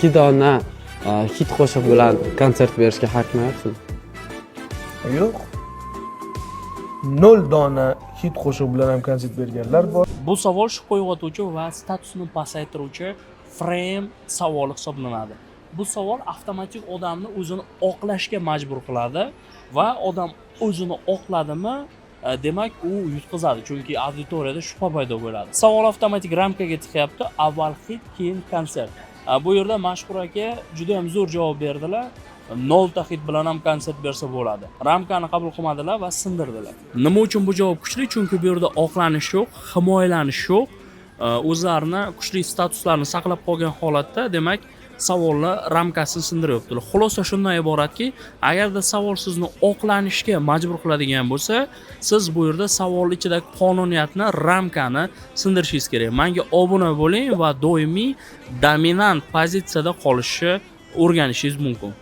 2 dona hit qo'shiq bilan konsert berishga haqlimisan? Yo'q. 0 dona hit qo'shiq bilan ham konsert berganlar bor. Bu savol shubha uyg'otuvchi va statusni pasaytiruvchi frame savoli hisoblanadi. Bu savol avtomatik odamni o'zini oqlashga majbur qiladi va odam o'zini oqladimi, demak u yutqizadi, chunki auditoriyada shubha paydo bo'ladi. Savol avtomatik ramkaga tiqyapti, avval hit, keyin konsert. Bu yerda mashhur aka juda ham zo'r javob berdilar. 0 ta hit bilan ham konsert bersa bo'ladi. Ramkani qabul qilmadilar va sindirdilar. Nima uchun bu javob kuchli? Chunki bu yerda oqlanish yo'q, himoyalanish yo'q. O'zlarini kuchli statuslarini saqlab qolgan holatda, demak, savollar ramkasini sindiryaptilar. Xulosa shundan iboratki, agarda savol sizni oqlanishga majbur qiladigan bo'lsa, siz bu yerda savol ichidagi qonuniyatni, ramkani sindirishingiz kerak. Menga obuna bo'ling va doimiy dominant pozitsiyada qolishni o'rganishingiz mumkin.